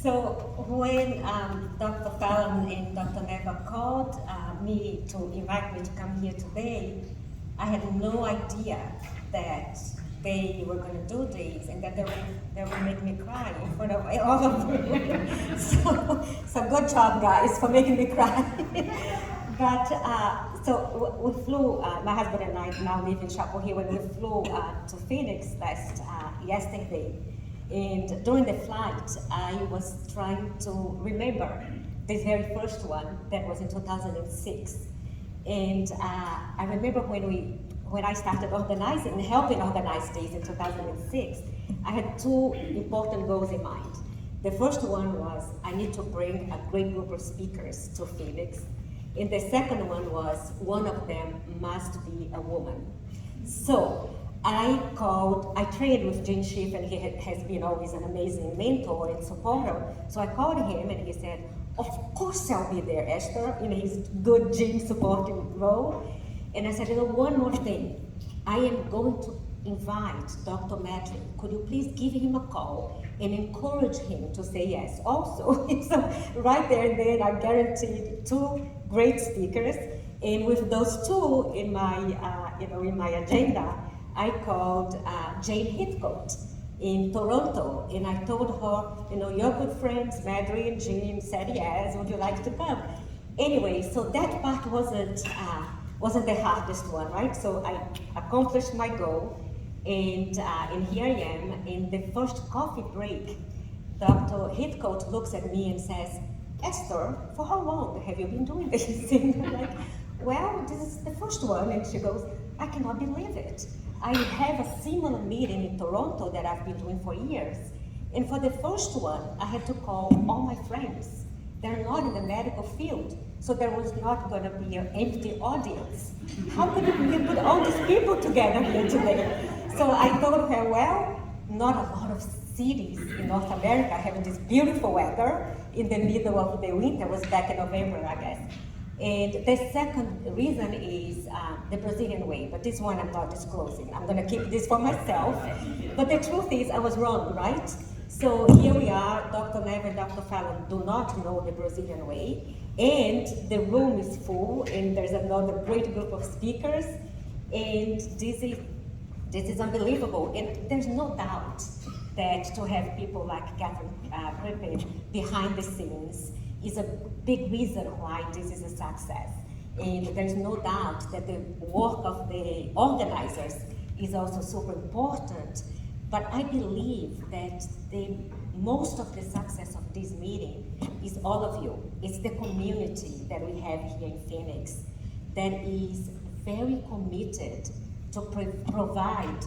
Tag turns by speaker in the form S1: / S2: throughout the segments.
S1: So when Dr. Fallon and Dr. Neva called me to invite me to come here today, I had no idea that they were going to do this and that they would make me cry in front of all of you. So good job, guys, for making me cry. But so we flew, my husband and I now live in Chapel Hill, and we flew to Phoenix yesterday. And during the flight, I was trying to remember this very first one that was in 2006. And I remember when I started helping organize this in 2006, I had two important goals in mind. The first one was I need to bring a great group of speakers to Phoenix. And the second one was one of them must be a woman. So I trained with Gene Schiff, and he has been always an amazing mentor and supporter. So I called him and he said, of course I'll be there, Esther, in his good Gene supporting role. And I said, one more thing. I am going to invite Dr. Madrid. Could you please give him a call and encourage him to say yes also? So right there and then I guaranteed two great speakers. And with those two in my agenda, I called Jane Heathcote in Toronto, and I told her, your good friends, Madry and Jean, said yes, would you like to come? Anyway, so that part wasn't the hardest one, right? So I accomplished my goal, and here I am. In the first coffee break, Dr. Heathcote looks at me and says, Esther, for how long have you been doing this? And I'm like, well, this is the first one. And she goes, I cannot believe it. I have a similar meeting in Toronto that I've been doing for years. And for the first one, I had to call all my friends. They're not in the medical field, so there was not going to be an empty audience. How could you put all these people together here today? So I told her, well, not a lot of cities in North America having this beautiful weather in the middle of the winter. It was back in November, I guess. And the second reason is the Brazilian way, but this one I'm not disclosing. I'm gonna keep this for myself. But the truth is I was wrong, right? So here we are, Dr. Neva and Dr. Fallon do not know the Brazilian way, and the room is full, and there's another great group of speakers, and this is unbelievable. And there's no doubt that to have people like Catherine Crippen behind the scenes is a big reason why this is a success. And there's no doubt that the work of the organizers is also super important. But I believe that most of the success of this meeting is all of you. It's the community that we have here in Phoenix that is very committed to provide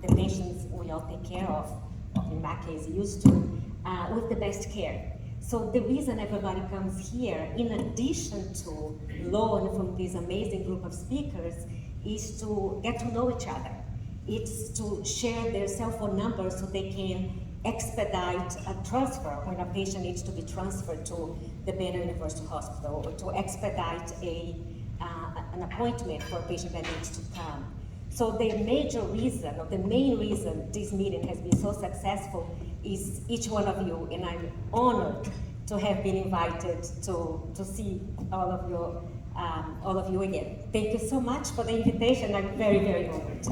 S1: the patients we all take care of, in my case used to, with the best care. So the reason everybody comes here, in addition to learn from this amazing group of speakers, is to get to know each other. It's to share their cell phone numbers so they can expedite a transfer when a patient needs to be transferred to the Banner University Hospital, or to expedite an appointment for a patient that needs to come. So the main reason this meeting has been so successful is each one of you, and I'm honored to have been invited to see all of you again. Thank you so much for the invitation. I'm very, very honored.